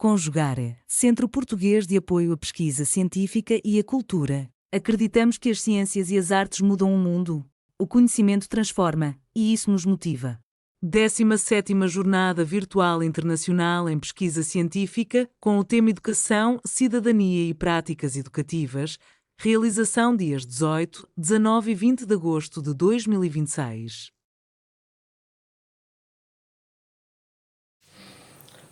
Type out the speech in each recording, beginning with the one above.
Conjugare, Centro Português de Apoio à Pesquisa Científica e à Cultura. Acreditamos que as ciências e as artes mudam o mundo. O conhecimento transforma, e isso nos motiva. 17ª Jornada Virtual Internacional em Pesquisa Científica, com o tema Educação, Cidadania e Práticas Educativas, realização dias 18, 19 e 20 de agosto de 2026.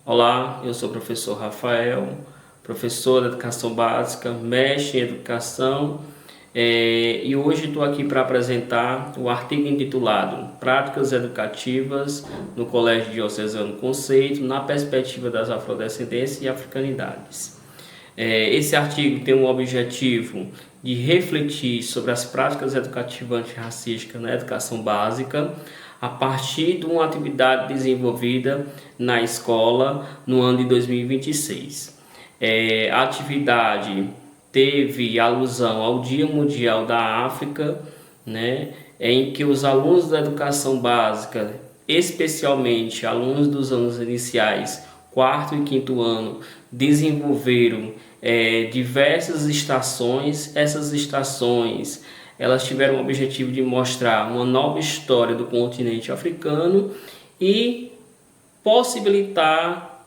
Olá, eu sou o professor Rafael, professor de Educação Básica, mestre em Educação, e hoje estou aqui para apresentar o artigo intitulado Práticas Educativas no Colégio Diocesano Conceito na perspectiva das afrodescendências e africanidades. Esse artigo tem o objetivo de refletir sobre as práticas educativas antirracistas na educação básica, a partir de uma atividade desenvolvida na escola no ano de 2026. A atividade teve alusão ao Dia Mundial da África, em que os alunos da educação básica, especialmente alunos dos anos iniciais, 4º e 5º ano, desenvolveram diversas estações. Essas estações elas tiveram o objetivo de mostrar uma nova história do continente africano e possibilitar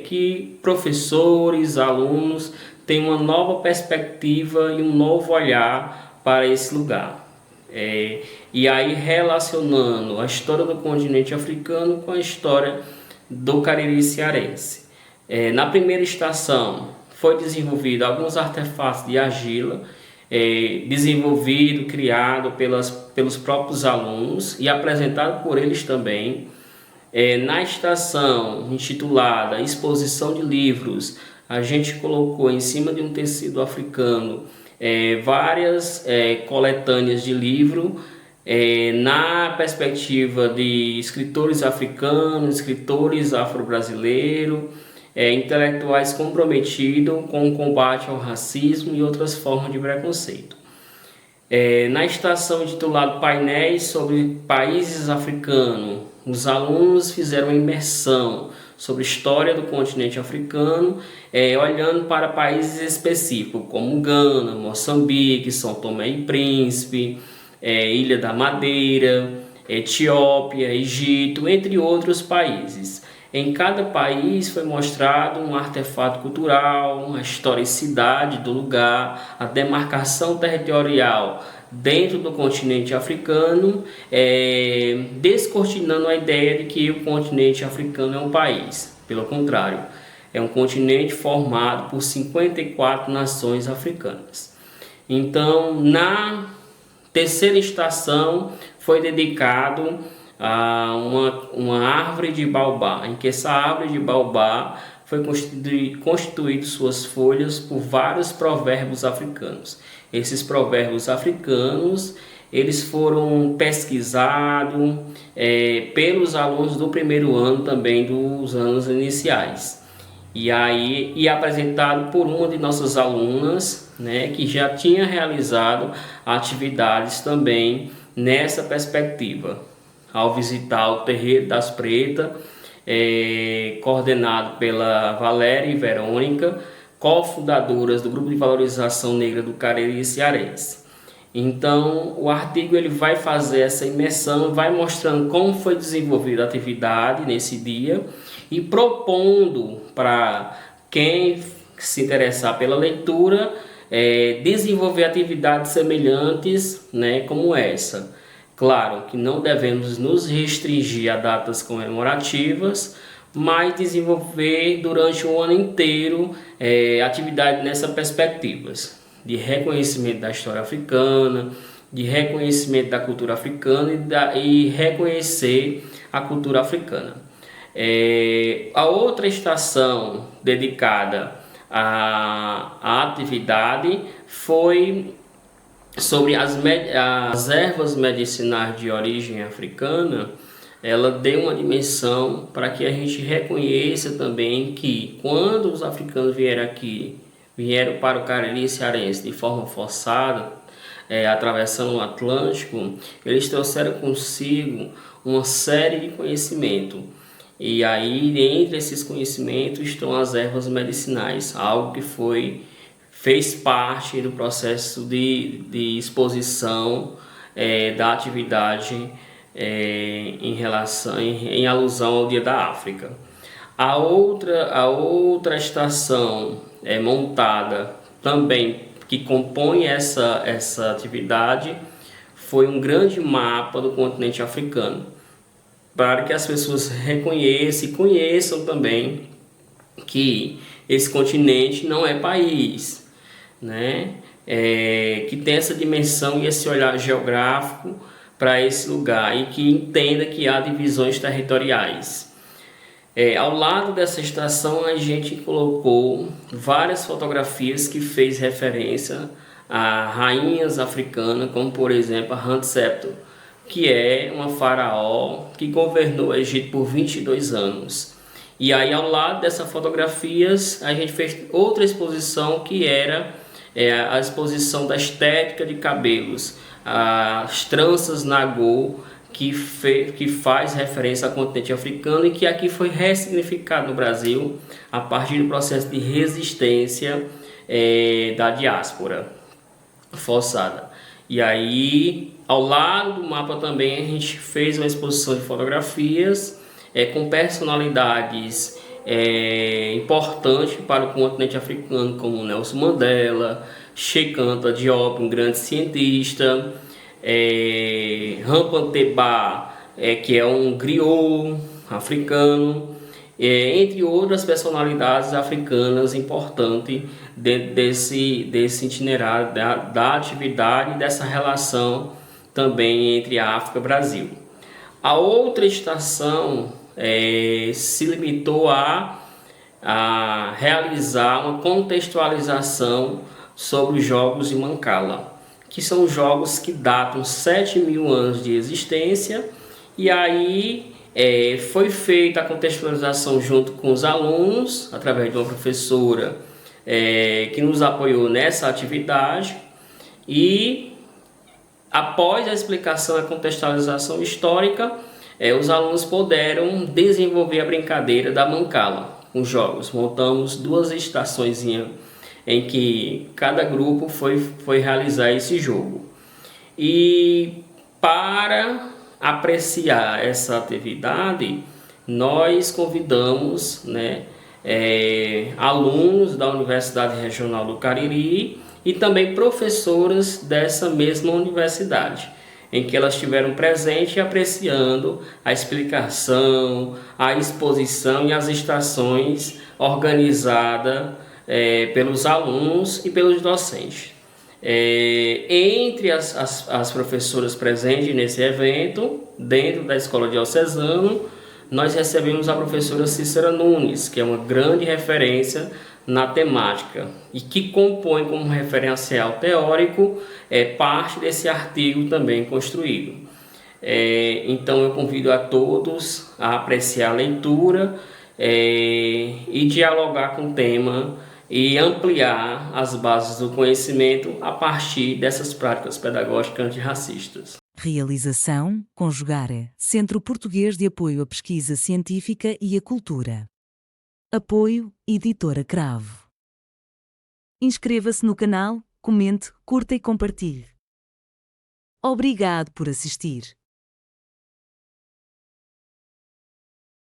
que professores, alunos tenham uma nova perspectiva e um novo olhar para esse lugar. E aí relacionando a história do continente africano com a história do Cariri cearense. Na primeira estação foi desenvolvido alguns artefatos de argila, desenvolvido, criado pelos próprios alunos e apresentado por eles também. Na estação intitulada Exposição de Livros, a gente colocou em cima de um tecido africano várias coletâneas de livro na perspectiva de escritores africanos, escritores afro-brasileiros, intelectuais comprometidos com o combate ao racismo e outras formas de preconceito. Na estação intitulada Painéis sobre Países Africanos, os alunos fizeram uma imersão sobre a história do continente africano, olhando para países específicos como Gana, Moçambique, São Tomé e Príncipe, Ilha da Madeira, Etiópia, Egito, entre outros países. Em cada país foi mostrado um artefato cultural, a historicidade do lugar, a demarcação territorial dentro do continente africano, descortinando a ideia de que o continente africano é um país. Pelo contrário, é um continente formado por 54 nações africanas. Então, na terceira estação foi dedicado a uma árvore de baobá, em que essa árvore de baobá foi constituído suas folhas por vários provérbios africanos. Esses provérbios africanos eles foram pesquisados pelos alunos do primeiro ano também dos anos iniciais e apresentado por uma de nossas alunas, que já tinha realizado atividades também nessa perspectiva. Ao visitar o Terreiro das Pretas, coordenado pela Valéria e Verônica, cofundadoras do Grupo de Valorização Negra do Cariri cearense. Então, o artigo ele vai fazer essa imersão, vai mostrando como foi desenvolvida a atividade nesse dia e propondo para quem se interessar pela leitura, desenvolver atividades semelhantes, como essa. Claro que não devemos nos restringir a datas comemorativas, mas desenvolver durante o ano inteiro atividades nessas perspectivas de reconhecimento da história africana, de reconhecimento da cultura africana e reconhecer a cultura africana. A outra estação dedicada à atividade foi sobre as ervas medicinais de origem africana. Ela deu uma dimensão para que a gente reconheça também que quando os africanos vieram para o Cariri cearense de forma forçada, atravessando o Atlântico, eles trouxeram consigo uma série de conhecimento. E aí, entre esses conhecimentos, estão as ervas medicinais, algo que fez parte do processo de exposição da atividade em alusão ao Dia da África. A outra estação montada também, que compõe essa atividade, foi um grande mapa do continente africano, para que as pessoas reconheçam e conheçam também que esse continente não é país, né? Que tem essa dimensão e esse olhar geográfico para esse lugar e que entenda que há divisões territoriais. Ao lado dessa estação a gente colocou várias fotografias que fez referência a rainhas africanas, como por exemplo a Hatshepsut, que é uma faraó que governou o Egito por 22 anos. E aí ao lado dessas fotografias a gente fez outra exposição que era a exposição da estética de cabelos, as tranças Nagô, que faz referência ao continente africano e que aqui foi ressignificado no Brasil a partir do processo de resistência da diáspora forçada. E aí, ao lado do mapa também, a gente fez uma exposição de fotografias com personalidades importantes para o continente africano, como Nelson Mandela, Cheikh Anta Diop, um grande cientista, Rampanteba, que é um griot africano, entre outras personalidades africanas importantes dentro desse itinerário da atividade e dessa relação também entre a África e o Brasil. A outra estação se limitou a realizar uma contextualização sobre os Jogos de Mancala, que são jogos que datam 7.000 anos de existência, e aí foi feita a contextualização junto com os alunos, através de uma professora que nos apoiou nessa atividade, e após a explicação e a contextualização histórica, os alunos puderam desenvolver a brincadeira da Mancala com jogos. Montamos 2 estações em que cada grupo foi realizar esse jogo. E para apreciar essa atividade, nós convidamos alunos da Universidade Regional do Cariri e também professoras dessa mesma universidade, em que elas estiveram presentes apreciando a explicação, a exposição e as estações organizadas pelos alunos e pelos docentes. Entre as professoras presentes nesse evento, dentro da Escola Diocesana, nós recebemos a professora Cícera Nunes, que é uma grande referência na temática e que compõe como referencial teórico parte desse artigo também construído. Então eu convido a todos a apreciar a leitura e dialogar com o tema e ampliar as bases do conhecimento a partir dessas práticas pedagógicas antirracistas. Realização: Conjugare, Centro Português de Apoio à Pesquisa Científica e à Cultura. Apoio: Editora Cravo. Inscreva-se no canal, comente, curta e compartilhe. Obrigado por assistir.